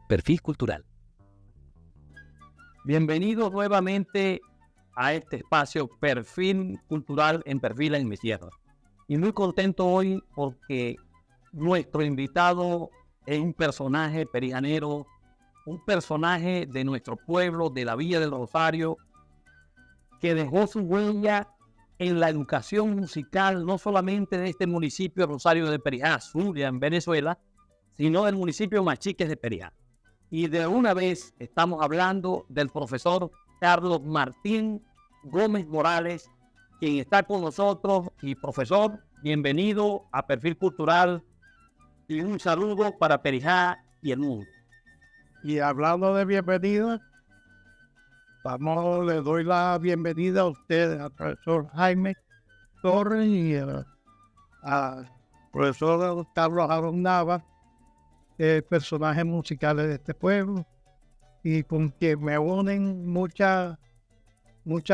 Perfil Cultural. Bienvenidos nuevamente a este espacio Perfil Cultural en Perfil en mi tierra. Y muy contento hoy porque nuestro invitado es un personaje perijanero, un personaje de nuestro pueblo, de la Villa del Rosario, que dejó su huella en la educación musical, no solamente de este municipio Rosario de Perijá, Zulia, en Venezuela, sino del municipio Machiques de Perijá. Y de una vez estamos hablando del profesor Carlos Martín Gómez Morales, quien está con nosotros. Y profesor, bienvenido a Perfil Cultural y un saludo para Perijá y el mundo. Y hablando de bienvenida, le doy la bienvenida a usted, al profesor Jaime Torres y al profesor Carlos Aaron Nava, personajes musicales de este pueblo, y con quien me unen muchas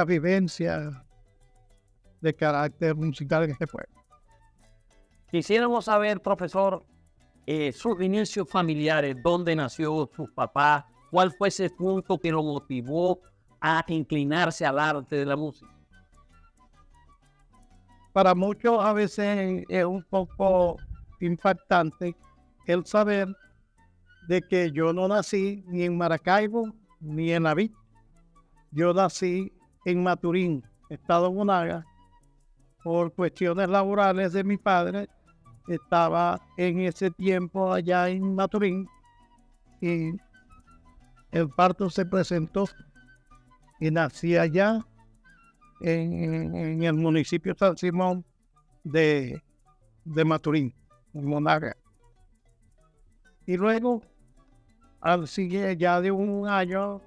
vivencias de carácter musical en este pueblo. Quisiéramos saber, profesor, sus inicios familiares, dónde nació su papá, cuál fue ese punto que lo motivó a inclinarse al arte de la música. Para muchos a veces es un poco impactante el saber de que yo no nací ni en Maracaibo ni en La Villa. Yo nací en Maturín, estado Monagas, por cuestiones laborales de mi padre. Estaba en ese tiempo allá en Maturín y el parto se presentó y nací allá en el municipio San Simón de Maturín, en Monagas. Y luego, al siguiente, ya de un año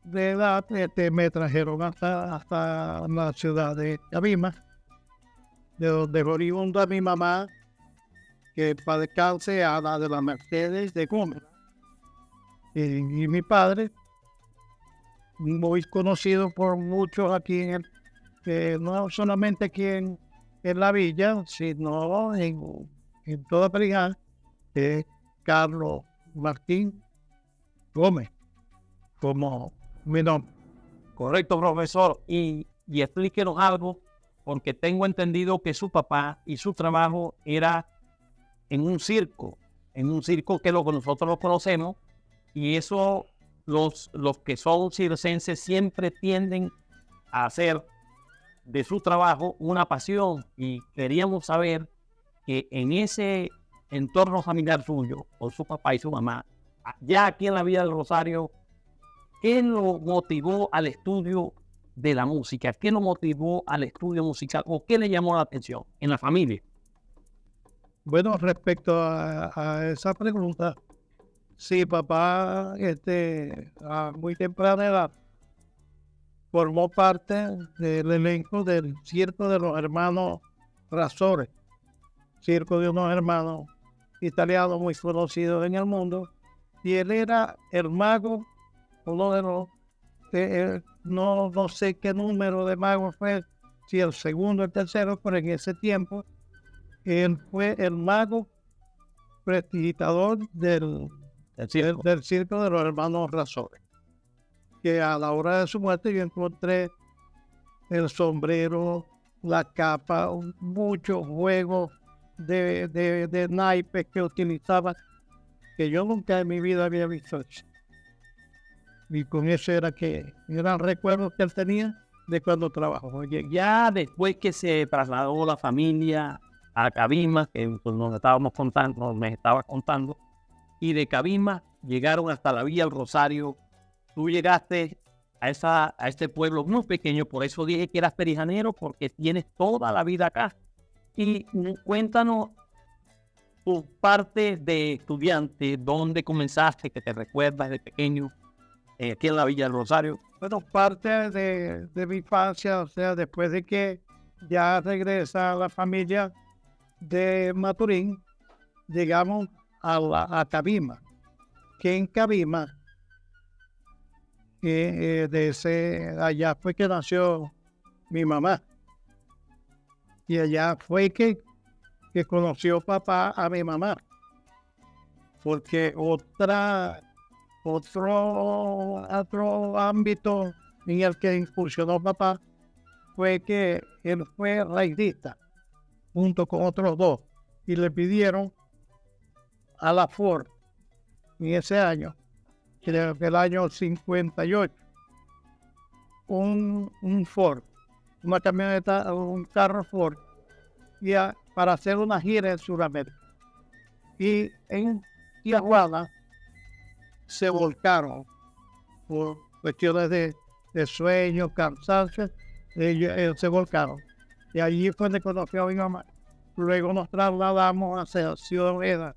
de edad, me trajeron hasta la ciudad de Cabima, de donde oriunda mi mamá, que para descanse, a la de la Mercedes de Gómez. Y mi padre, muy conocido por muchos aquí no solamente aquí en la villa, sino en toda Perijá, Carlos Martín Gómez, como mi nombre. Correcto, profesor. Y explíquenos algo, porque tengo entendido que su papá y su trabajo era en un circo que nosotros lo conocemos, y eso los que son circenses siempre tienden a hacer de su trabajo una pasión, y queríamos saber que en ese entorno familiar suyo, con su papá y su mamá, ya aquí en la Villa del Rosario, ¿qué lo motivó al estudio de la música? ¿Qué lo motivó al estudio musical? ¿O qué le llamó la atención en la familia? Bueno, respecto a esa pregunta, sí, papá, a muy temprana edad, formó parte del elenco del circo de los hermanos Razores, circo de unos hermanos italianos muy conocidos en el mundo, y él era el mago, uno de los, no sé qué número de magos fue, si el segundo o el tercero, pero en ese tiempo él fue el mago prestidigitador del circo de los hermanos Razores, que a la hora de su muerte yo encontré el sombrero, la capa, muchos juegos de naipes que utilizaba, que yo nunca en mi vida había visto eso. Y con eso eran recuerdos que él tenía de cuando trabajó. Oye, ya después que se trasladó la familia a Cabima, que nos estaba contando, y de Cabima llegaron hasta la Villa del Rosario. Tú llegaste a este pueblo muy pequeño, por eso dije que eras perijanero, porque tienes toda la vida acá. Y cuéntanos tu parte de estudiante, dónde comenzaste, que te recuerdas de pequeño, aquí en la Villa del Rosario. Bueno, parte de mi infancia, o sea, después de que ya regresa la familia de Maturín, llegamos a Cabima, que en Cabima, allá fue que nació mi mamá, y allá fue que conoció papá a mi mamá, porque otra Otro ámbito en el que incursionó papá fue que él fue raidista junto con otros dos y le pidieron a la Ford en ese año, creo que el año 58, un Ford, una camioneta, un carro Ford, para hacer una gira en Sudamérica. Y en Tijuana se volcaron por cuestiones de sueño, cansancio, ellos se volcaron. Y allí fue donde conoció a mi mamá. Luego nos trasladamos hacia Ciudad Obregón.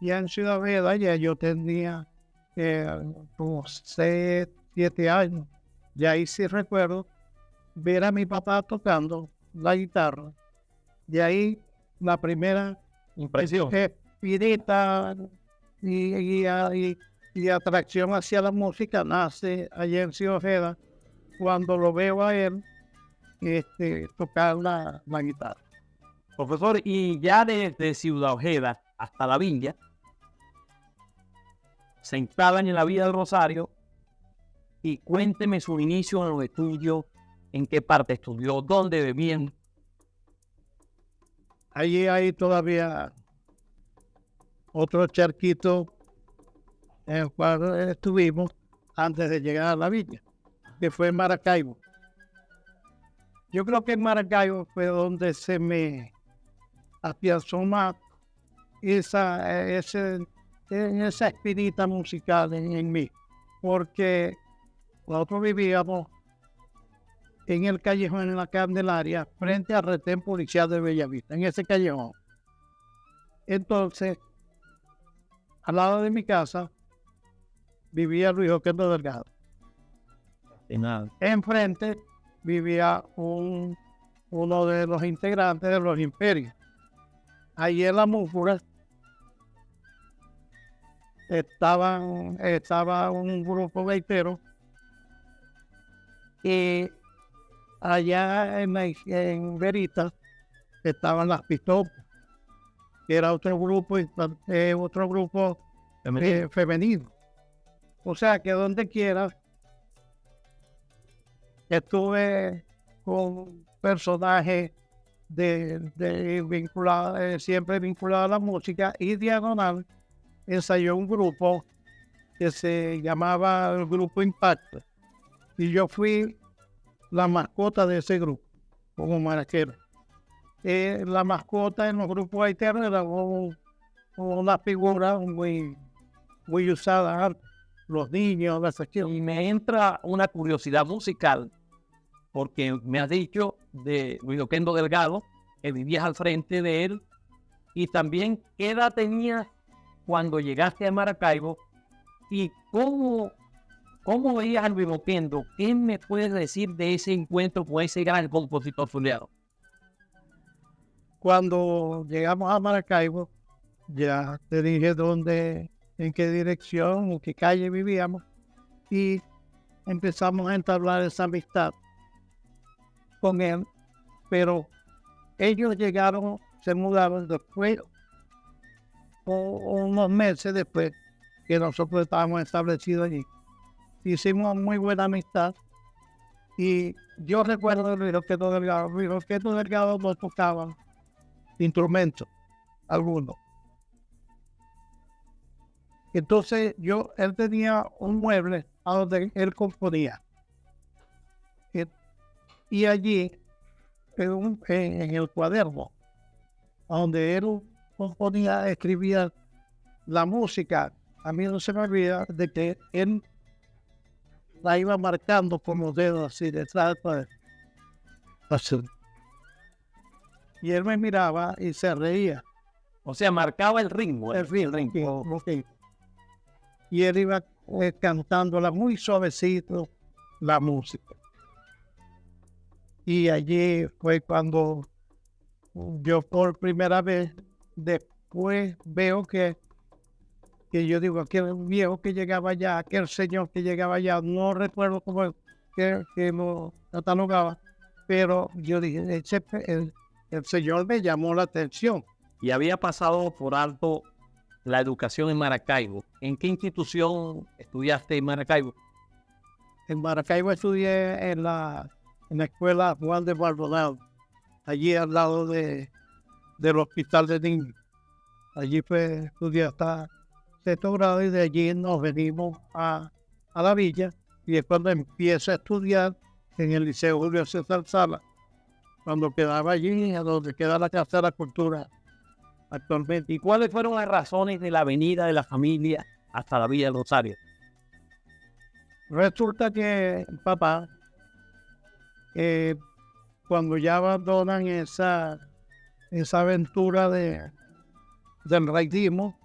Ya en Ciudad Obregón ya yo tenía como 6, 7 años. Y ahí sí recuerdo ver a mi papá tocando la guitarra. De ahí la primera Impresión. espinita y atracción hacia la música nace allá en Ciudad Ojeda cuando lo veo a él tocar la guitarra. Profesor, y ya desde Ciudad Ojeda hasta La Villa, se instalan en la Villa del Rosario, y cuénteme su inicio en los estudios, en qué parte estudió, dónde vivían. Allí hay todavía otro charquito en el cual estuvimos antes de llegar a la villa, que fue en Maracaibo. Yo creo que en Maracaibo fue donde se me afianzó más esa espinita musical en mí, porque nosotros vivíamos en el callejón en la Candelaria, frente al retén policial de Bellavista, en ese callejón. Entonces, al lado de mi casa, vivía Luis Oquendo Delgado. Enfrente vivía uno de los integrantes de los Imperios. Allí en la Múfura estaba un grupo gaitero y allá en Veritas estaban las Pistopas, que era otro grupo femenino. O sea que donde quiera estuve con personajes siempre vinculado a la música, y Diagonal ensayó un grupo que se llamaba el Grupo Impacto, y yo fui la mascota de ese grupo como maraquero. La mascota en los grupos alternos era una figura muy usada antes. Los niños, las acciones. Y me entra una curiosidad musical, porque me has dicho de Luis Oquendo Delgado, que vivías al frente de él, y también qué edad tenías cuando llegaste a Maracaibo, y cómo veías a Luis Oquendo. ¿Qué me puedes decir de ese encuentro con ese gran compositor zuliano? Cuando llegamos a Maracaibo, ya te dije en qué dirección, en qué calle vivíamos, y empezamos a entablar esa amistad con él, pero ellos llegaron, se mudaron después, unos meses después que nosotros estábamos establecidos allí. Hicimos muy buena amistad, y yo recuerdo de Luis Oquendo Delgado no tocaba instrumentos alguno. Entonces él tenía un mueble a donde él componía. Y allí, en el cuaderno, a donde él componía, escribía la música, a mí no se me olvida de que él la iba marcando con los dedos así detrás de así. Y él me miraba y se reía. O sea, marcaba el ritmo. El ritmo. Okay. Y él iba cantándola muy suavecito, la música. Y allí fue cuando yo por primera vez, después veo que yo digo, aquel viejo que llegaba allá, aquel señor que llegaba allá, no recuerdo cómo que lo catalogaba, pero yo dije, el señor me llamó la atención. Y había pasado por alto la educación en Maracaibo. ¿En qué institución estudiaste en Maracaibo? En Maracaibo estudié en la escuela Juan de Maldonado, allí al lado del hospital de niños. Allí estudié hasta sexto grado y de allí nos venimos a la villa y es cuando empiezo a estudiar en el Liceo Julio César Sala, cuando quedaba allí, a donde queda la Casa de la Cultura actualmente. ¿Y cuáles fueron las razones de la venida de la familia hasta la Villa del Rosario? Resulta que papá, cuando ya abandonan esa aventura del raidismo,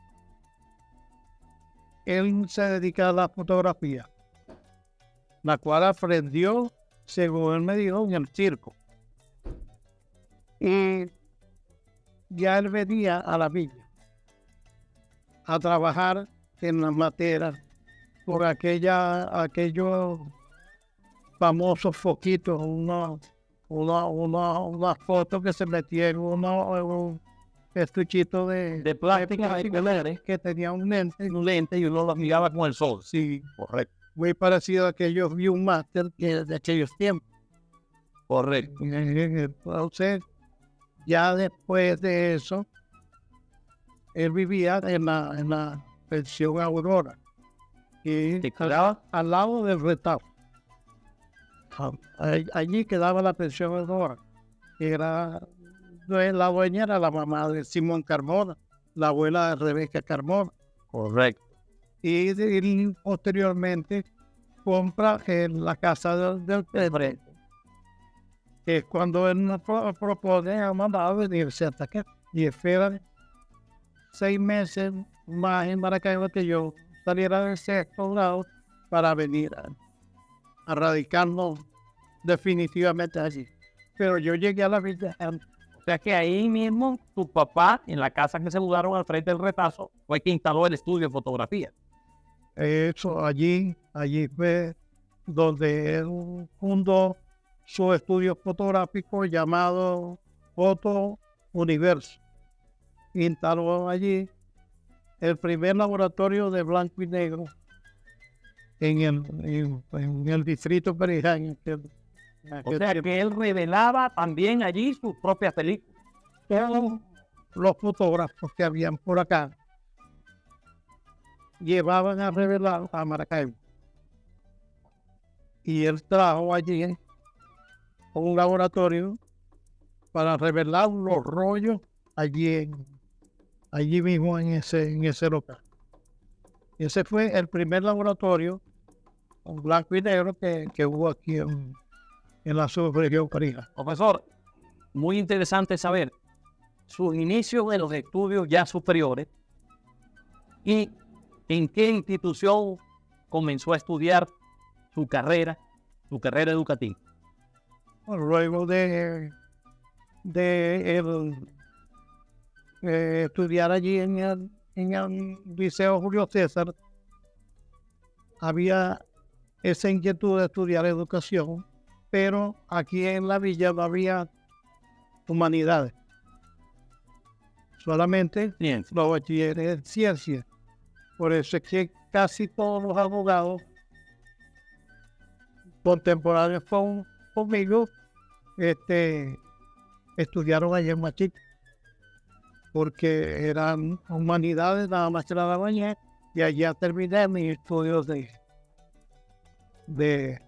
él se dedica a la fotografía, la cual aprendió, según él me dijo, en el circo. Y ya él venía a la villa a trabajar en las materas por aquellos famosos foquitos, una foto que se metía en un estuchito De plástica que tenía un lente. y uno lo miraba con el sol. Sí, Correcto. muy parecido a aquellos Viewmaster de aquellos tiempos. Correcto. Entonces, ya después de eso, él vivía en la pensión Aurora, y ¿Te quedaba? al lado del retablo. Allí quedaba la pensión Aurora, que la dueña era la mamá de Simón Carmona, la abuela de Rebeca Carmona. Correcto. Y él posteriormente compra la casa del Pedro, que es cuando él nos propone a mandar venirse hasta acá. Y espera 6 meses más en Maracaibo que yo saliera del sexto grado para venir a radicarnos definitivamente allí. Pero yo llegué a la villa antes. O sea que ahí mismo tu papá, en la casa que se mudaron al frente del retazo, fue que instaló el estudio de fotografía. Eso, allí fue donde él fundó su estudio fotográfico llamado Foto Universo. Instaló allí el primer laboratorio de blanco y negro en el distrito Periján. O sea que él revelaba también allí sus propias películas. Todos los fotógrafos que habían por acá llevaban a revelar a Maracaibo. Y él trajo allí un laboratorio para revelar los rollos allí mismo en ese local. Ese fue el primer laboratorio en blanco y negro que hubo aquí en la subregión Perijá. Profesor, muy interesante saber sus inicios en los estudios ya superiores y en qué institución comenzó a estudiar su carrera educativa. Luego de estudiar allí en el Liceo Julio César, había esa inquietud de estudiar educación, pero aquí en la villa no había humanidades, solamente los bachilleres en ciencias. Por eso es que casi todos los abogados contemporáneos conmigo estudiaron allá en Machito, porque eran humanidades nada más que la daban y allá terminé mis estudios de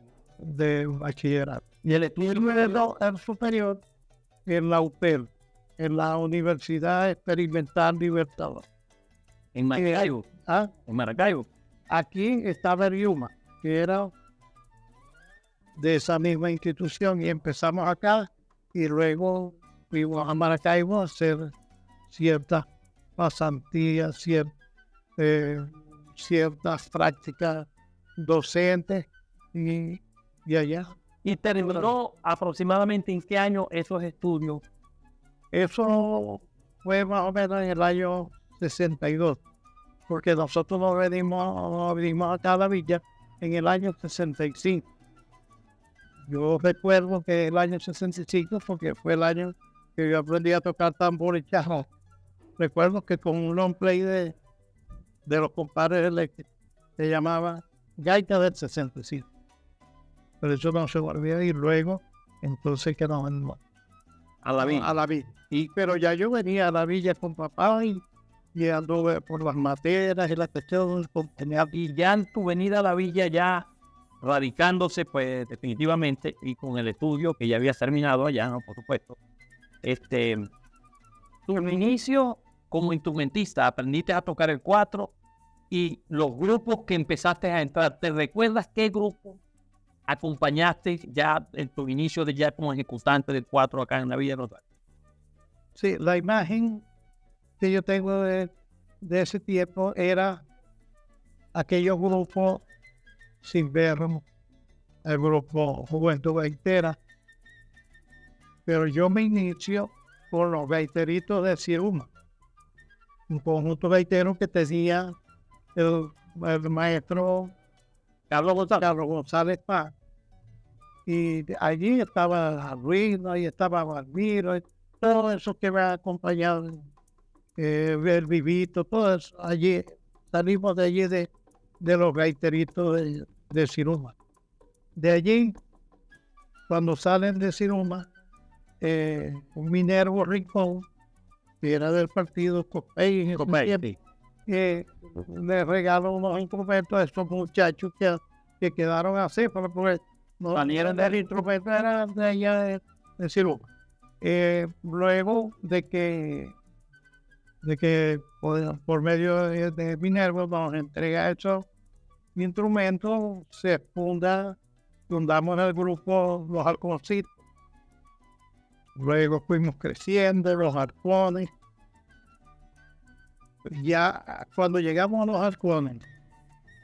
bachillerato. Y el estudio El superior en la UPEL, en la Universidad Experimental Libertador. en Maracaibo. En Maracaibo. Aquí estaba el Yuma, que era de esa misma institución, y empezamos acá y luego fuimos a Maracaibo a hacer ciertas pasantías, ciertas prácticas docentes y allá. Y terminó aproximadamente en qué año esos estudios. Eso fue más o menos en el año 62, porque nosotros nos vinimos acá a la villa en el año 65. Yo recuerdo que el año 65, porque fue el año que yo aprendí a tocar tambor y charro. Recuerdo que con un long play de de los compadres eléctricos. Se llamaba Gaita del 65. Pero eso no se volvió y luego, entonces quedamos A la villa. a la villa. Pero ya yo venía a la villa con papá y anduve por las materas y las cuestiones. Y ya en tu venida a la villa, ya radicándose, pues definitivamente, y con el estudio que ya habías terminado allá, ¿no? Por supuesto. Tu inicio como instrumentista, aprendiste a tocar el 4 y los grupos que empezaste a entrar, ¿te recuerdas qué grupo acompañaste ya en tu inicio de ya como ejecutante del 4 acá en la Villa Rosario? Sí, la imagen que yo tengo de ese tiempo era aquellos grupos sin ver, el grupo Juventud Gaitera, pero yo me inicio con los gaiteritos de Siruma, un conjunto gaitero que tenía el maestro Carlos González. Carlos González Paz, y allí estaba Ruino, y estaba Valmiro, y todo eso que me ha acompañado, el Vivito, todo eso, allí, salimos de allí de los gaiteritos de Siruma. De allí, cuando salen de Siruma, un Minervo Rincón, que era del partido Copey en ese tiempo, le regaló unos instrumentos a estos muchachos que quedaron así, porque no salieron del instrumento, eran de allá de Siruma. Luego de que por medio de Minerva nos entrega esos instrumentos, fundamos el grupo Los Halconcitos. Luego fuimos creciendo, los halcones. Ya cuando llegamos a los halcones,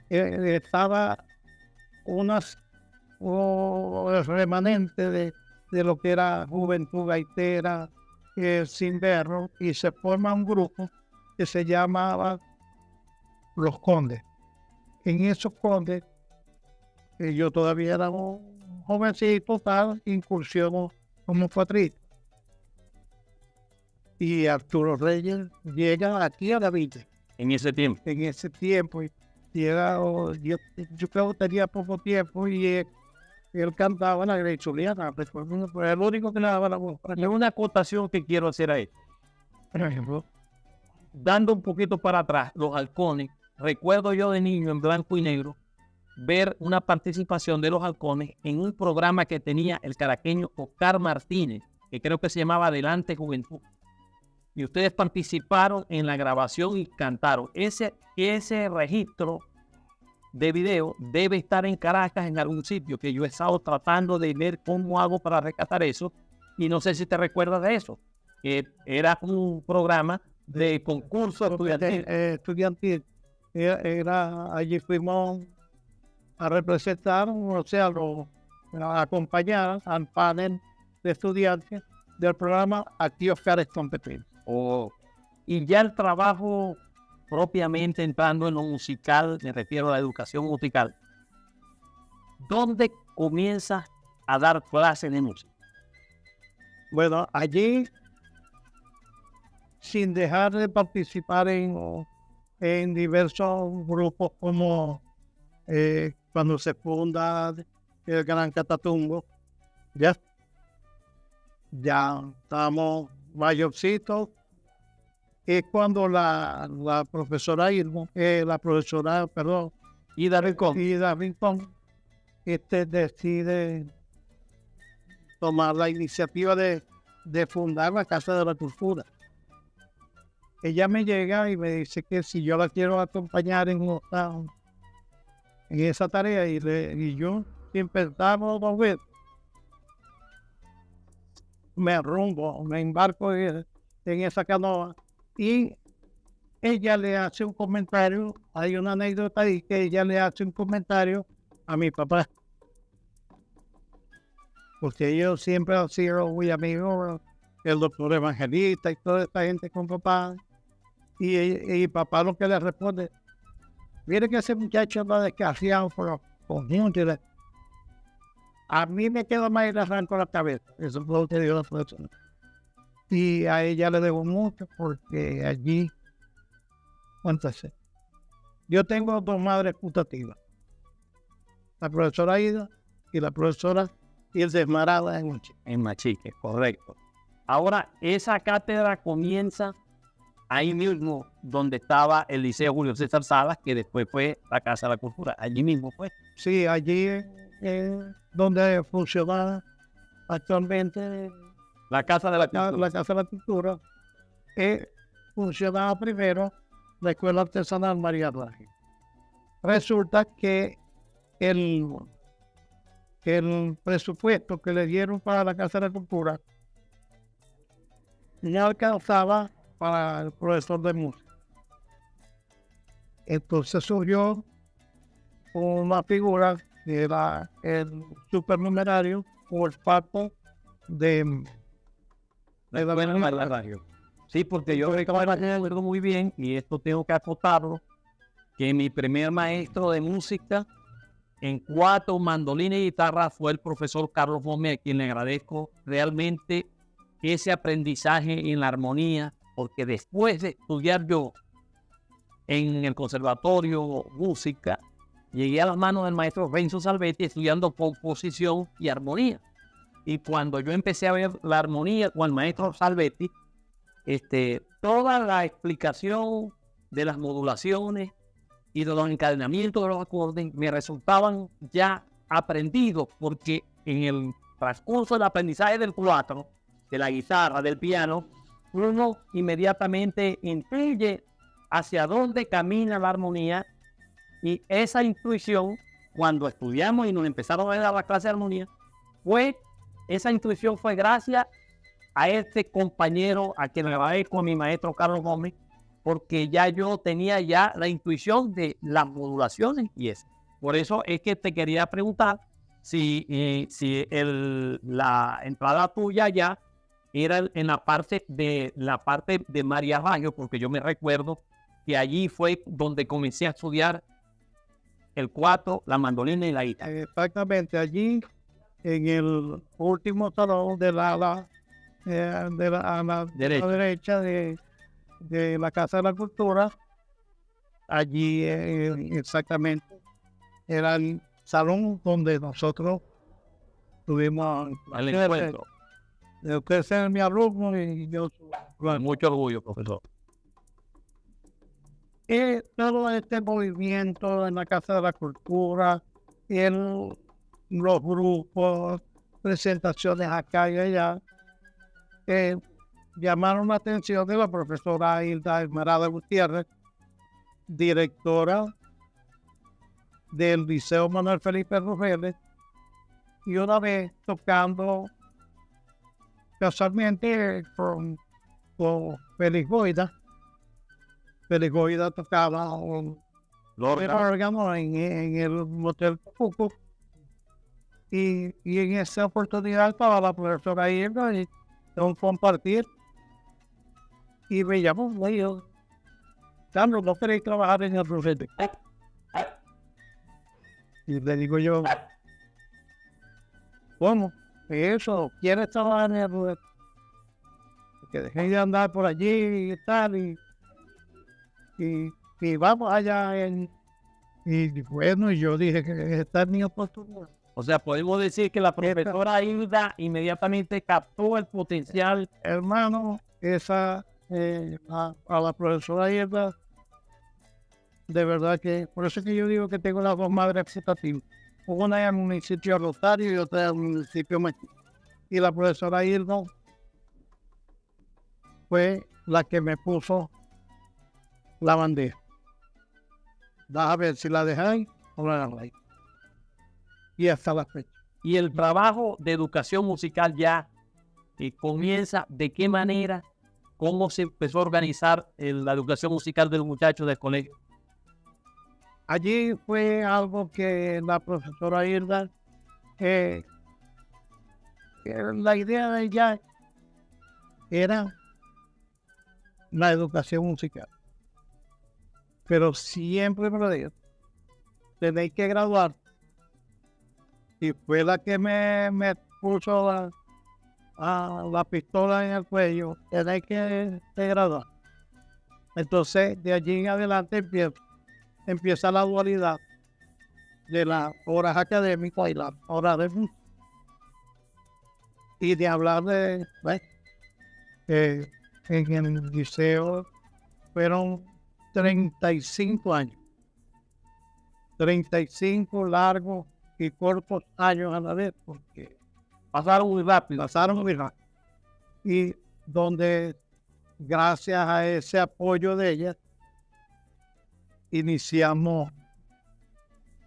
estaba el remanente de lo que era Juventud Gaitera, sin verlo, y se forma un grupo que se llamaba Los Condes. En esos Condes, yo todavía era un jovencito, incursionó como cuatrista. Y Arturo Reyes llega aquí a la villa. En ese tiempo. Llega, yo creo que tenía poco tiempo y él cantaba la Grey Zuliana, pues fue el único que le daba la voz. Es una acotación que quiero hacer ahí. Por ejemplo, Dando un poquito para atrás, Los Halcones, recuerdo yo de niño en blanco y negro, ver una participación de Los Halcones en un programa que tenía el caraqueño Oscar Martínez, que creo que se llamaba Adelante Juventud. Y ustedes participaron en la grabación y cantaron. Ese registro de video debe estar en Caracas en algún sitio, que yo he estado tratando de ver cómo hago para rescatar eso, y no sé si te recuerdas de eso, que era un programa de concurso estudiantil. Allí fuimos a representar, o sea, a acompañar al panel de estudiantes del programa Aquí Oscar es Competencia. Y ya el trabajo propiamente entrando en lo musical, me refiero a la educación musical, ¿dónde comienzas a dar clases de música? Bueno, allí, sin dejar de participar en diversos grupos, como cuando se funda el Gran Catatumbo, ya estábamos mayorcitos. Es cuando la profesora Ida Rincón, decide tomar la iniciativa de fundar la Casa de la Cultura. Ella me llega y me dice que si yo la quiero acompañar en esa tarea, y yo, sin pensarlo dos veces, me embarco en esa canoa, y ella le hace un comentario. Hay una anécdota ahí que ella le hace un comentario a mi papá, porque ellos siempre han sido muy amigos, el doctor Evangelista y toda esta gente con papá, y papá lo que le responde: mire que ese muchacho anda descarriado por los conjuntos. A mí me queda más el arranco la cabeza. Eso fue lo que dio la persona. Y a ella le debo mucho, porque allí, Yo tengo dos madres putativas, la profesora Ida y la profesora Ilse Esmeralda en Machique. En Machique, correcto. Ahora, esa cátedra comienza ahí mismo donde estaba el Liceo Julio César Salas, que después fue la Casa de la Cultura. Allí mismo fue. Sí, allí donde funciona actualmente La Casa de la Cultura. la Casa de la Cultura, funcionaba primero la Escuela Artesanal María Raje. Resulta que el presupuesto que le dieron para la Casa de la Cultura no alcanzaba para el profesor de música. Entonces surgió una figura que era el supernumerario por parte de la radio. Sí, porque yo recuerdo muy bien, y esto tengo que acotarlo, que mi primer maestro de música en cuatro, mandolina y guitarra, fue el profesor Carlos Gómez, a quien le agradezco realmente ese aprendizaje en la armonía, porque después de estudiar yo en el Conservatorio Música, llegué a las manos del maestro Renzo Salvetti estudiando composición y armonía. Y cuando yo empecé a ver la armonía con el maestro Salvetti, toda la explicación de las modulaciones y de los encadenamientos de los acordes me resultaban ya aprendidos, porque en el transcurso del aprendizaje del cuatro, de la guitarra, del piano, uno inmediatamente intuye hacia dónde camina la armonía, y esa intuición, cuando estudiamos y nos empezaron a dar la clase de armonía, esa intuición fue gracias a este compañero, a quien le agradezco, a mi maestro Carlos Gómez, porque ya yo tenía ya la intuición de las modulaciones y eso. Por eso es que te quería preguntar si la entrada tuya ya era en la parte de María Raggio, porque yo me recuerdo que allí fue donde comencé a estudiar el cuatro, la mandolina y la guitarra. Exactamente, allí en el último salón de la derecha de la Casa de la Cultura, allí exactamente era el salón donde nosotros tuvimos el encuentro. Usted es mi alumno y yo con mucho orgullo, profesor. Y todo este movimiento en la Casa de la Cultura, los grupos, presentaciones acá y allá, llamaron la atención de la profesora Hilda Esmeralda Gutiérrez, directora del Liceo Manuel Felipe Rogeles, y una vez tocando casualmente con Félix Goida. Félix Goida tocaba el órgano en el Motel Cuco, y en esa oportunidad estaba la profesora Hilda y un compartir, y me llamó, me dijo: Carlos, ¿no queréis trabajar en el Rufete? Y le digo yo: ¿cómo? Eso, ¿quieres trabajar en el Rufete? Que dejéis de andar por allí y tal, y vamos allá. Y bueno, yo dije que esta es mi oportunidad. O sea, podemos decir que la profesora Hilda inmediatamente captó el potencial. Hermano, a la profesora Hilda, de verdad que, por eso es que yo digo que tengo las dos madres putativas. Una en el municipio Rosario y otra en el municipio Machique. Y la profesora Hilda fue la que me puso la bandeja. A ver si la dejáis o la dejáis. Y hasta la fecha. Y el trabajo de educación musical ya comienza, ¿de qué manera? ¿Cómo se empezó a organizar la educación musical de los muchachos del colegio? Allí fue algo que la profesora Hilda, la idea de ella era la educación musical. Pero siempre me lo digo, tenéis que graduar. Y fue la que me puso la pistola en el cuello, tenéis que graduar. Entonces, de allí en adelante empiezo. empieza la dualidad de las horas académicas y las horas de música. Y de hablar de, ¿ves? En el liceo fueron 35 años. 35 largos y cortos años a la vez, porque Pasaron muy rápido. pasaron muy rápido. Y donde, gracias a ese apoyo de ella, iniciamos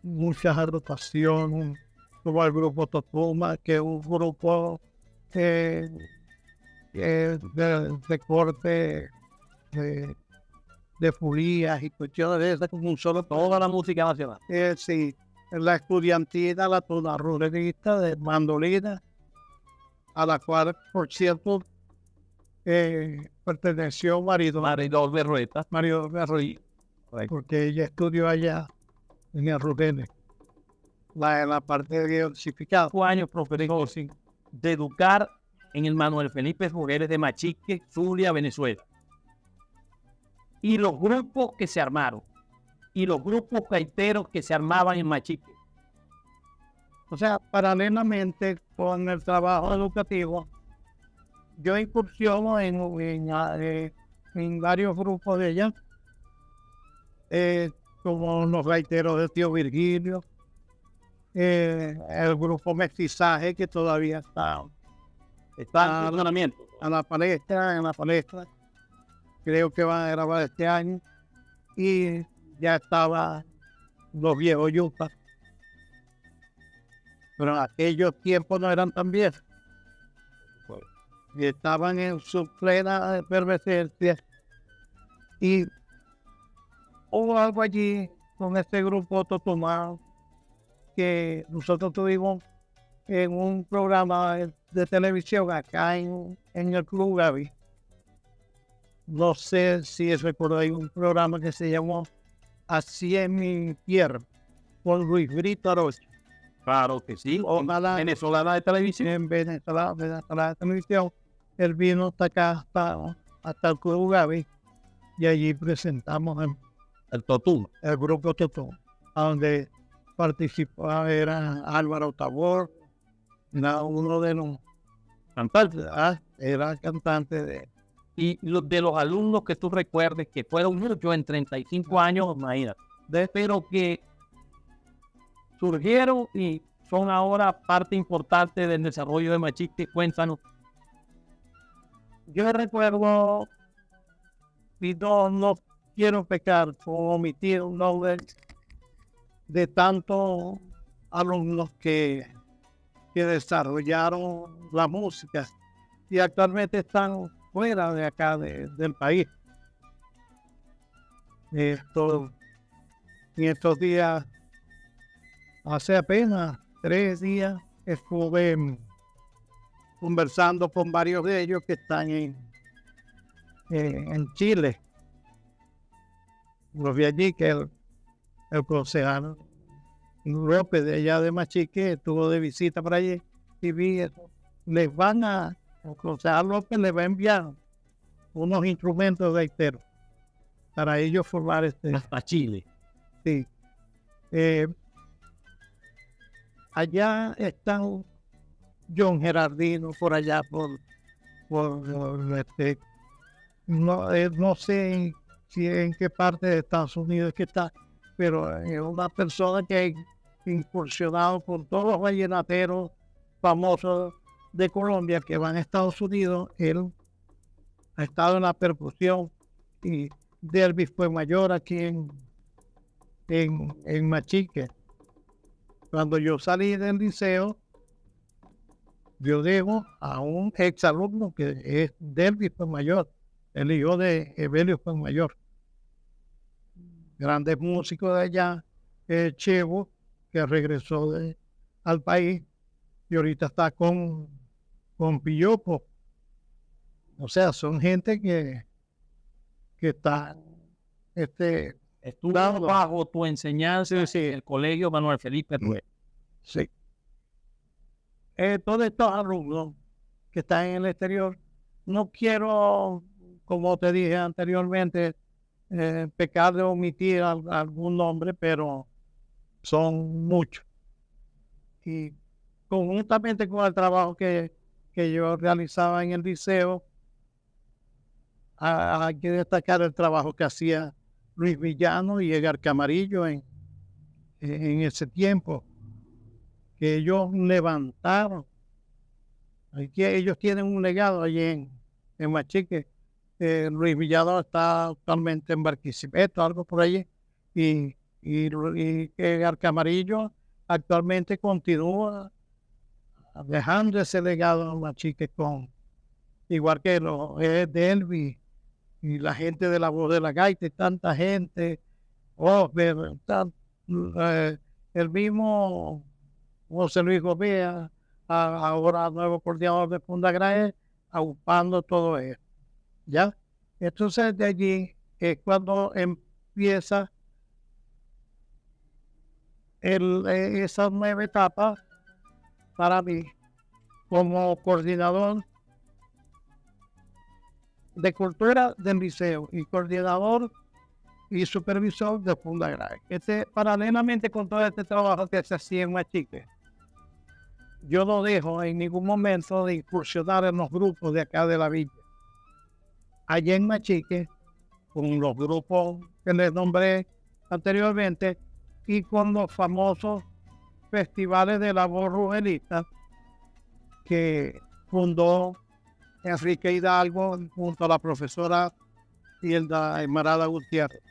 muchas agrupaciones, como el grupo Totuma, que es un grupo de corte, de fulías y cuestiones de esas, como un solo. Toda la música nacional. Sí, la estudiantina, la tuna ruralista de mandolina, a la cual, por cierto, perteneció Maridol Berrueta. Mario Berruí, porque ella estudió allá en el Rubén, en la parte de diversificado. 5 años, profesor, de educar en el Manuel Felipe Figueres de Machique, Zulia, Venezuela. Y los grupos que se armaron. Y los grupos gaiteros que se armaban en Machique. O sea, paralelamente con el trabajo educativo, yo incursiono en varios grupos de ella, como los gaiteros de Tío Virgilio, el grupo Mestizaje, que todavía está Está en funcionamiento. en la palestra, creo que van a grabar este año, y ya estaban los viejos yutas, pero en aquellos tiempos no eran tan viejos, y estaban en su plena efervescencia, y hubo algo allí con este grupo Totomao que nosotros tuvimos en un programa de televisión acá en el Club Gaby. No sé si recordáis un programa que se llamó Así es mi tierra, con Luis Brito Arocha. Claro que sí. Ojalá Venezolana de televisión. en Venezuela de televisión, él vino hasta acá, hasta el Club Gaby, y allí presentamos El Totuma. el grupo Totó, donde participaba era Álvaro Tabor, era uno de los Cantante. era cantante de. Y de los alumnos que tú recuerdes, que fueron muchos en 35 años, imagínate, pero que surgieron y son ahora parte importante del desarrollo de Machique. Cuéntanos. Yo recuerdo, y no quiero pecar o omitir un nombre de tantos alumnos que desarrollaron la música y actualmente están fuera de acá del país. En estos días, hace apenas 3 días, estuve conversando con varios de ellos que están en Chile. Los vi allí, que el concejal López de allá de Machique estuvo de visita por allí y vi eso. El concejal López les va a enviar unos instrumentos gaiteros para ellos formar Hasta Chile. Sí. Allá están John Gerardino por allá no sé si en qué parte de Estados Unidos que está, pero es una persona que ha incursionado con todos los vallenateros famosos de Colombia que van a Estados Unidos. Él ha estado en la percusión y Delvis fue mayor aquí en Machique. Cuando yo salí del liceo, yo debo a un ex alumno que es Delvis fue mayor, el hijo de Evelio fue mayor. Grandes músicos de allá, Chevo, que regresó al país y ahorita está con Pillopo. O sea, son gente que está Estuvo bajo tu enseñanza en el colegio Manuel Felipe Ruiz. Sí. Todos estos alumnos que están en el exterior, no quiero, como te dije anteriormente, pecar de omitir algún nombre, pero son muchos. Y conjuntamente con el trabajo que yo realizaba en el liceo, hay que destacar el trabajo que hacía Luis Villano y Edgar Camarillo en ese tiempo, que ellos levantaron. Ellos tienen un legado allí en Machique. Luis Villano está actualmente en Barquisimeto, algo por allí, y Edgar Camarillo actualmente continúa dejando ese legado en Machique, igual que Delvi y la gente de la Voz de la Gaita y tanta gente. El mismo José Luis Gobea, ahora nuevo coordinador de Fondagrae, agrupando todo eso. ¿Ya? Entonces de allí es cuando empieza esa nueva etapa para mí como coordinador de cultura del liceo y coordinador y supervisor de Fondagrae. Paralelamente con todo este trabajo que se hacía en Machique, yo no dejo en ningún momento de incursionar en los grupos de acá de la villa. Allá en Machique, con los grupos que les nombré anteriormente y con los famosos festivales de la voz rugelista que fundó Enrique Hidalgo junto a la profesora Hilda Esmeralda Gutiérrez.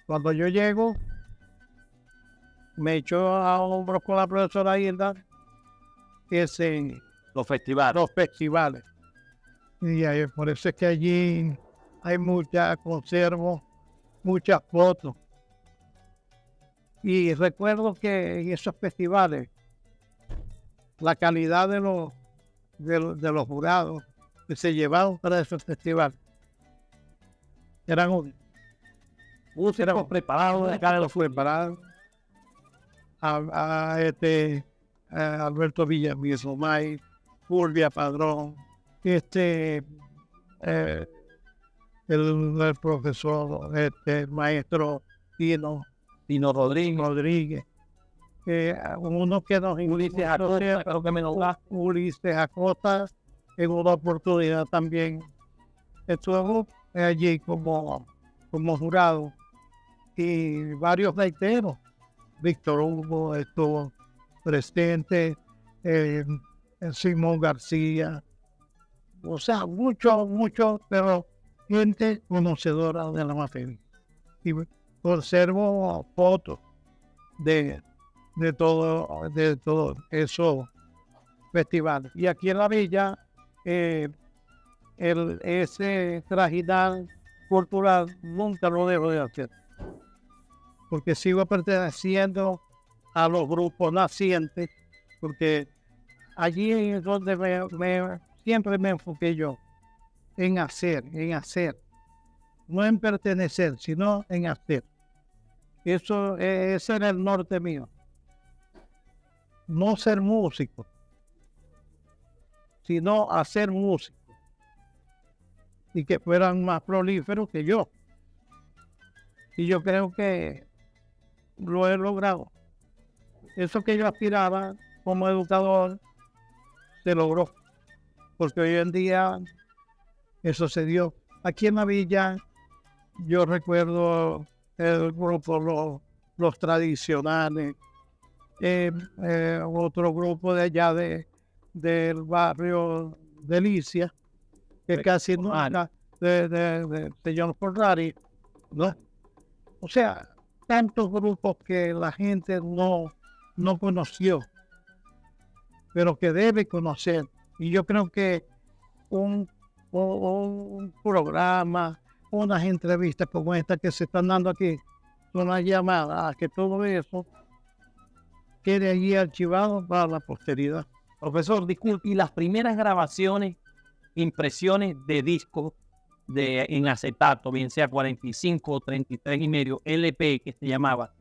Cuando yo llego, me echó a hombros con la profesora Hilda los festivales. Y por eso es que allí hay conservo muchas fotos. Y recuerdo que en esos festivales, la calidad de los jurados que se llevaban para esos festivales eran preparados, acá de los preparados. A Alberto Villamizomay, Fulvia Padrón, el profesor, maestro Tino Rodríguez, uno que nos Ulises Acosta, creo que menos Ulises Acosta, en una oportunidad también estuvo allí como jurado, y varios gaiteros. Víctor Hugo estuvo presente, Simón García, o sea, mucho, pero gente conocedora de la materia. Y conservo fotos de todo esos festivales. Y aquí en la villa, ese trajinar cultural nunca lo dejo de hacer, porque sigo perteneciendo a los grupos nacientes, porque allí es donde siempre me enfoqué yo, en hacer, no en pertenecer, sino en hacer. Ese era el norte mío. No ser músico, sino hacer música, y que fueran más prolíferos que yo. Y yo creo que lo he logrado. Eso que yo aspiraba como educador se logró, porque hoy en día eso se dio. Aquí en la villa yo recuerdo el grupo los tradicionales, otro grupo de allá del barrio Delicia, que casi nunca, de señor Ferrari, ¿no? O sea, tantos grupos que la gente no conoció, pero que debe conocer. Y yo creo que un programa, unas entrevistas como esta que se están dando aquí, una llamada a que todo eso quede allí archivado para la posteridad. Profesor, disculpe, y las primeras grabaciones, impresiones de discos en acetato, bien sea 45 o 33 y medio, LP que se llamaba,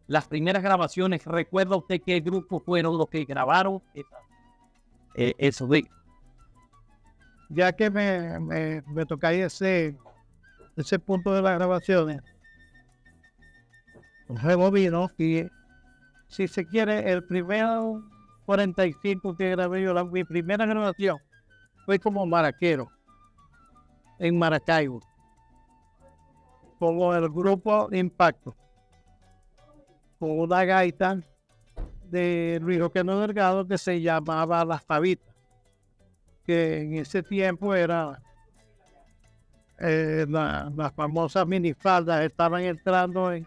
las primeras grabaciones, ¿recuerda usted qué grupos fueron los que grabaron esos discos? Ya que me tocáis ese punto de las grabaciones, rebobino y, si se quiere, el primero 45 que grabé yo, mi primera grabación fue como maraquero en Maracaibo, con el grupo Impacto, con una gaita de Luis Roqueno Delgado que se llamaba Las Pavitas, que en ese tiempo era las famosas minifaldas estaban entrando en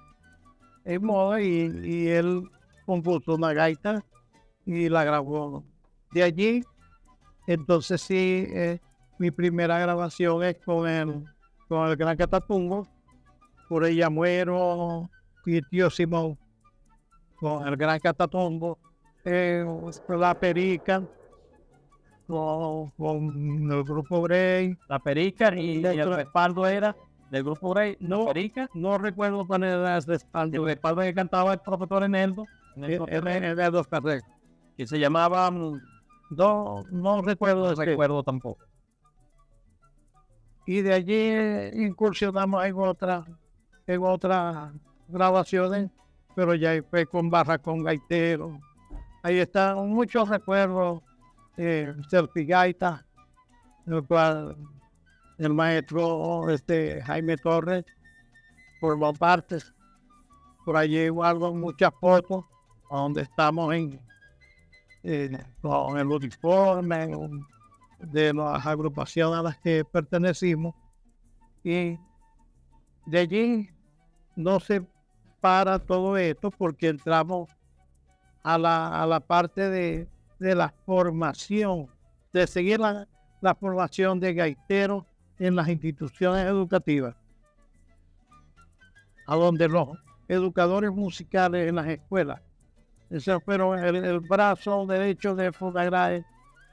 moda y él compuso una gaita y la grabó. De allí, entonces sí, mi primera grabación es con el Gran Catatumbo, por ella muero, y Tío Simón, con el Gran Catatumbo, La Perica, con el Grupo Grey. La Perica y el respaldo era del Grupo Grey. No, Perica. no recuerdo cuál era el respaldo. El respaldo que cantaba el profesor Eneldo. Era dos carreras. Que se llamaba... No recuerdo. No recuerdo tampoco. Y de allí incursionamos en otras grabaciones, pero ya fue con Barracón Gaitero. Ahí están muchos recuerdos, Selfie Gaita, el cual el maestro Jaime Torres formó partes. Por allí guardo muchas fotos donde estamos con el uniforme de las agrupaciones a las que pertenecimos, y de allí no se para todo esto porque entramos a la parte de la formación, de seguir la formación de gaiteros en las instituciones educativas, a donde los educadores musicales en las escuelas, ese fueron el brazo derecho de Fonagrae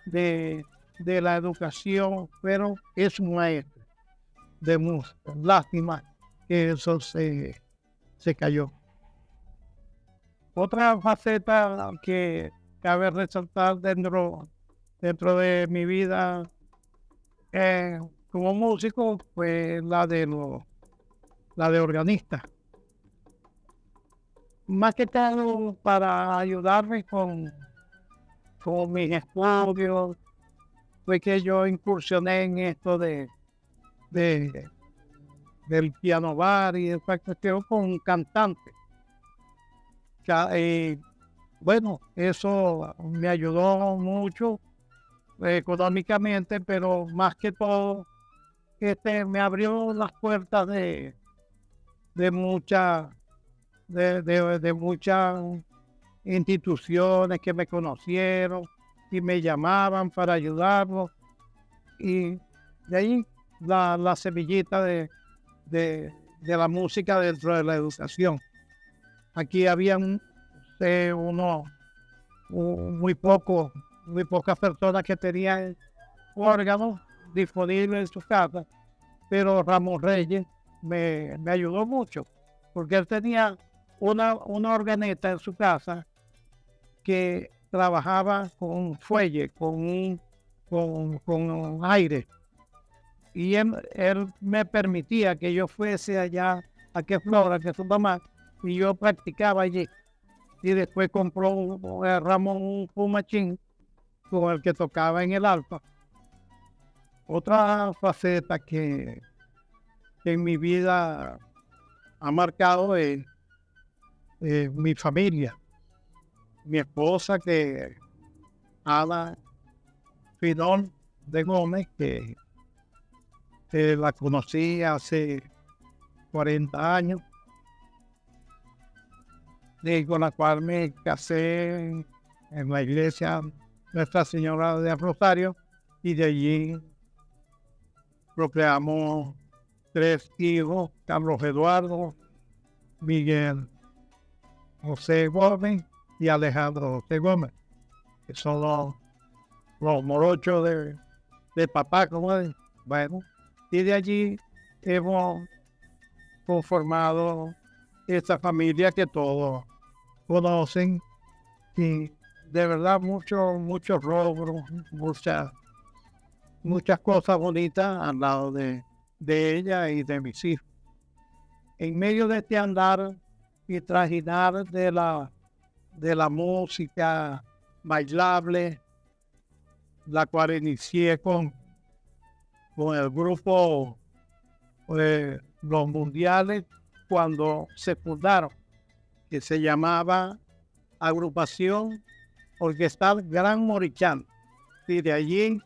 de la educación, pero es un maestro de música. Lástima que eso se cayó. Otra faceta que cabe resaltar dentro de mi vida como músico fue la de organista. Más que todo para ayudarme con mis estudios, fue que yo incursioné en esto del piano bar y el practiqueo con un cantante. Bueno, eso me ayudó mucho económicamente, pero más que todo me abrió las puertas de muchas instituciones que me conocieron y me llamaban para ayudarlos, y de ahí la semillita de la música dentro de la educación. Aquí habían muy pocas personas que tenían órganos disponibles en sus casas, pero Ramón Reyes me ayudó mucho, porque él tenía una organeta en su casa que trabajaba con fuelle, con aire, y él me permitía que yo fuese allá a que Flora, que su mamá, y yo practicaba allí. Y después compró Ramón un fumachín con el que tocaba en el alfa. Otra faceta que en mi vida ha marcado es mi familia. Mi esposa, que Ana Finón de Gómez, que la conocí hace 40 años, y con la cual me casé en la iglesia Nuestra Señora de Rosario, y de allí procreamos 3 hijos: Carlos Eduardo, Miguel José Gómez y Alejandro José Gómez, que son los morochos de papá, como es. Bueno, y de allí hemos conformado esta familia que todos conocen, y de verdad muchos logros, muchas cosas bonitas al lado de de ella y de mis hijos. En medio de este andar y trajinar de la música bailable, la cual inicié con el grupo Los Mundiales cuando se fundaron, que se llamaba Agrupación Orquestal Gran Morichán. Y de allí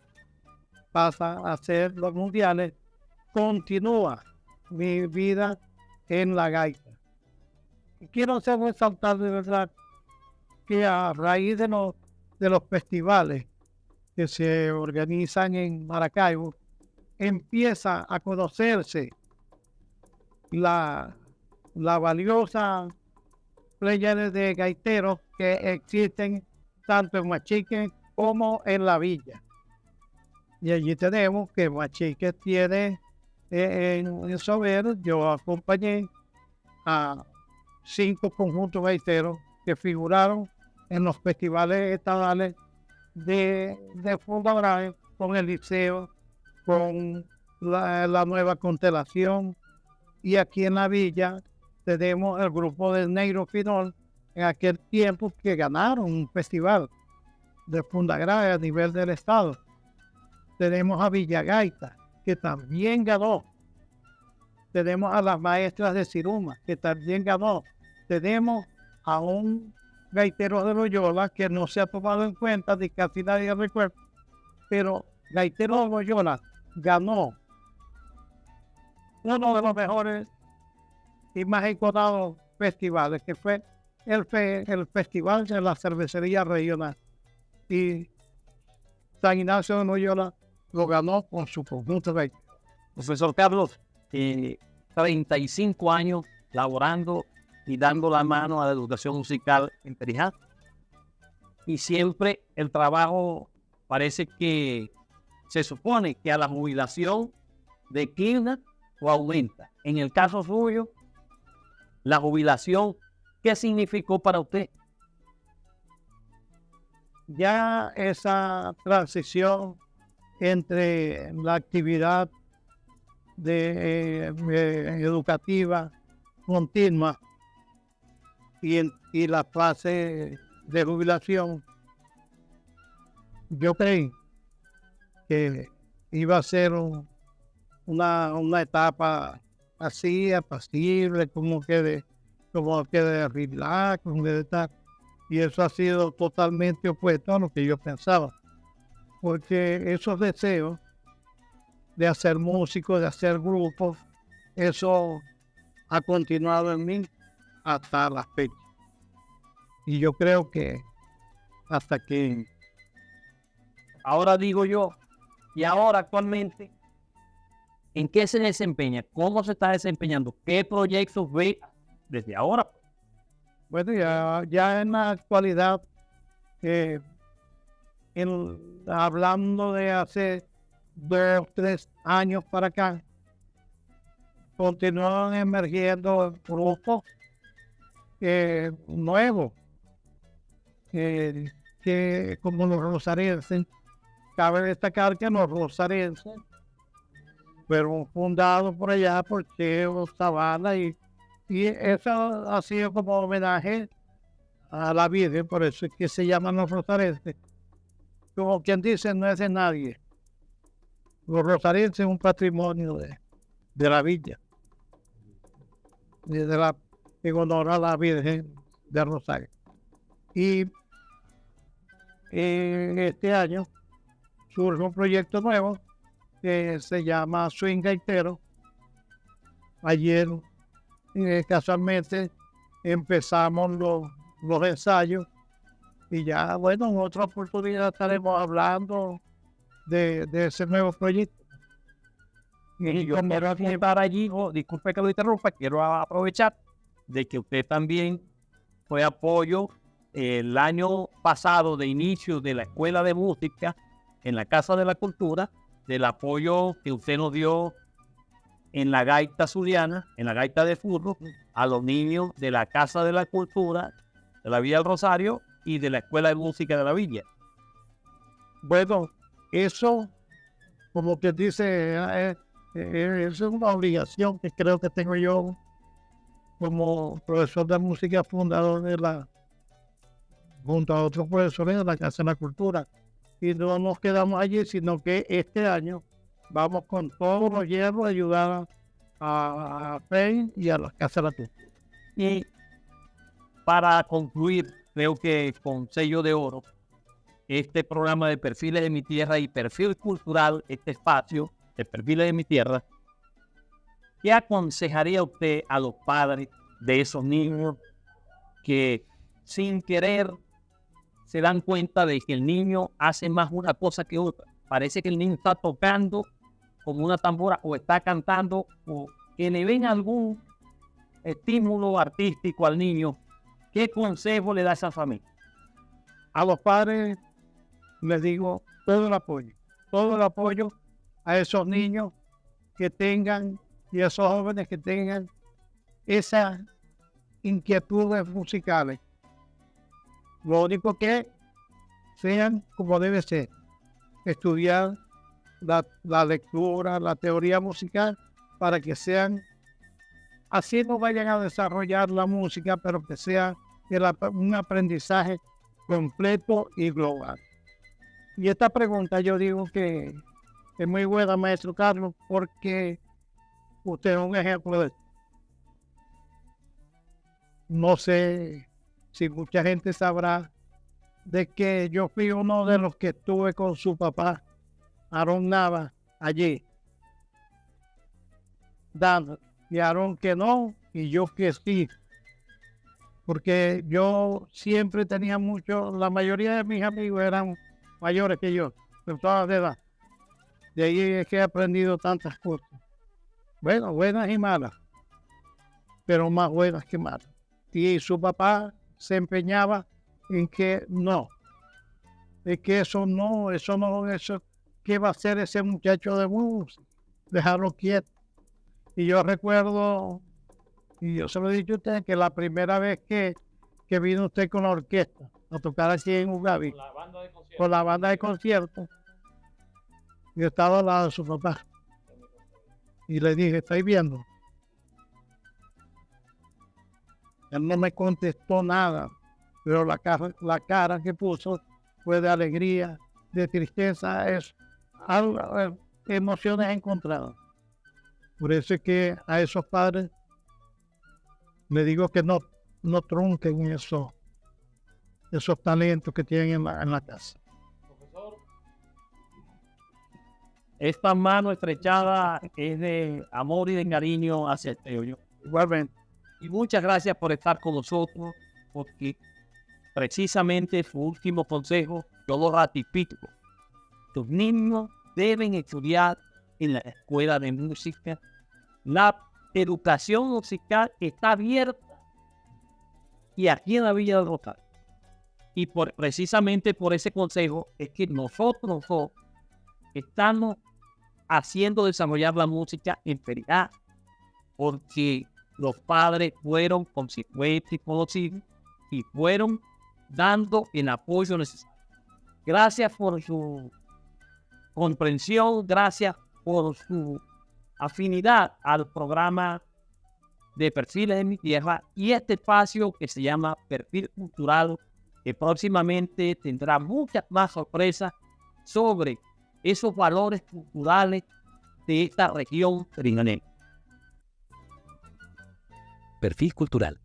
pasa a ser Los Mundiales. Continúa mi vida en la gaita. Y quiero hacer resaltar de verdad que a raíz de los festivales que se organizan en Maracaibo, empieza a conocerse la valiosa pléyade de gaiteros que existen tanto en Huachique como en la villa. Y allí tenemos que Huachique tiene en Sober, yo acompañé a 5 conjuntos gaiteros que figuraron en los festivales estadales de Fondagrave, con el Liceo, con la Nueva Constelación, y aquí en la villa tenemos el grupo de Negro Finol, en aquel tiempo que ganaron un festival de Fondagrave a nivel del estado. Tenemos a Villagaita, que también ganó. Tenemos a las maestras de Siruma, que también ganó. Tenemos a un gaitero de Loyola que no se ha tomado en cuenta, ni casi nadie recuerda, pero gaitero de Loyola ganó uno de los mejores y más enconados festivales, que fue el Festival de la Cervecería Regional. Y San Ignacio de Loyola lo ganó con su conjunto de gaiteros. Profesor Carlos, 35 años laborando y dando la mano a la educación musical en Perijá. Y siempre el trabajo parece que se supone que a la jubilación declina o aumenta. En el caso suyo, la jubilación, ¿qué significó para usted? Ya esa transición entre la actividad educativa continua y la fase de jubilación, yo creí que iba a ser una etapa así, apacible, como que de relax, como de estar. Y eso ha sido totalmente opuesto a lo que yo pensaba, porque esos deseos de hacer música, de hacer grupos, eso ha continuado en mí hasta la fecha. Y yo creo que hasta que... Ahora digo yo, y ahora actualmente, ¿en qué se desempeña? ¿Cómo se está desempeñando? ¿Qué proyectos ve desde ahora? Bueno, ya en la actualidad, hablando de hace 2 o 3 años para acá, continúan emergiendo grupos nuevos, que como los rosarienses. Cabe destacar que los rosarienses fueron fundados por allá por Cheo Zavala, y eso ha sido como homenaje a la Virgen, por eso es que se llaman los rosarienses. Como quien dice, no es de nadie. Los rosarienses es un patrimonio de la villa, en honor a la Virgen de Rosario. Y este año surge un proyecto nuevo que se llama Swing Gaitero. Ayer casualmente empezamos los ensayos, y ya, bueno, en otra oportunidad estaremos hablando de ese nuevo proyecto. Y yo quiero llevar allí, disculpe que lo interrumpa, quiero aprovechar de que usted también fue apoyo el año pasado de inicio de la Escuela de Música en la Casa de la Cultura, del apoyo que usted nos dio en la gaita zuliana, en la gaita de furro, a los niños de la Casa de la Cultura, de la Villa del Rosario y de la Escuela de Música de la Villa. Bueno, eso, como que dice, Es una obligación que creo que tengo yo como profesor de música fundador junto a otros profesores de la Casa de la Cultura. Y no nos quedamos allí, sino que este año vamos con todos los hierros a ayudar a FEI y a la Casa de la Cultura. Y para concluir, creo que con sello de oro, este programa de Perfiles de mi Tierra y Perfil Cultural, este espacio de Perfiles de mi Tierra, ¿qué aconsejaría usted a los padres de esos niños que sin querer se dan cuenta de que el niño hace más una cosa que otra? Parece que el niño está tocando como una tambora o está cantando, o que le ven algún estímulo artístico al niño. ¿Qué consejo le da a esa familia? A los padres les digo todo el apoyo a esos niños que tengan y a esos jóvenes que tengan esas inquietudes musicales. Lo único que sean como debe ser, estudiar la lectura, la teoría musical, para que sean, así no vayan a desarrollar la música, pero que sea un aprendizaje completo y global. Y esta pregunta yo digo que es muy buena, maestro Carlos, porque usted es un ejemplo de esto. No sé si mucha gente sabrá de que yo fui uno de los que estuve con su papá, Aarón Nava, allí, dando, y Aarón que no, y yo que sí, porque yo siempre tenía la mayoría de mis amigos eran mayores que yo, personas de edad. De ahí es que he aprendido tantas cosas. Bueno, buenas y malas, pero más buenas que malas. Y su papá se empeñaba en que no, es que eso, ¿qué va a hacer ese muchacho de música? Dejarlo quieto. Y yo recuerdo, y yo se lo he dicho a usted, que la primera vez que vino usted con la orquesta a tocar aquí en Ugavi, con la banda de concierto, yo estaba al lado de su papá. Y le dije, ¿estáis viendo? Él no me contestó nada, pero la cara que puso fue de alegría, de tristeza, emociones encontradas. Por eso es que a esos padres le digo que no trunquen esos talentos que tienen en la casa. Profesor, esta mano estrechada es de amor y de cariño hacia el Teoyo. Igualmente. Y muchas gracias por estar con nosotros, porque precisamente su último consejo yo lo ratifico. Los niños deben estudiar en la escuela de música. La educación musical está abierta y aquí en la Villa del Rosario. Y precisamente por ese consejo es que nosotros estamos haciendo desarrollar la música en Perijá, porque los padres fueron consecuentes con los hijos y fueron dando el apoyo necesario. Gracias por su comprensión, gracias por su afinidad al programa de Perfiles de mi Tierra y este espacio que se llama Perfil Cultural, que próximamente tendrá muchas más sorpresas sobre esos valores culturales de esta región trinanense. Perfil Cultural.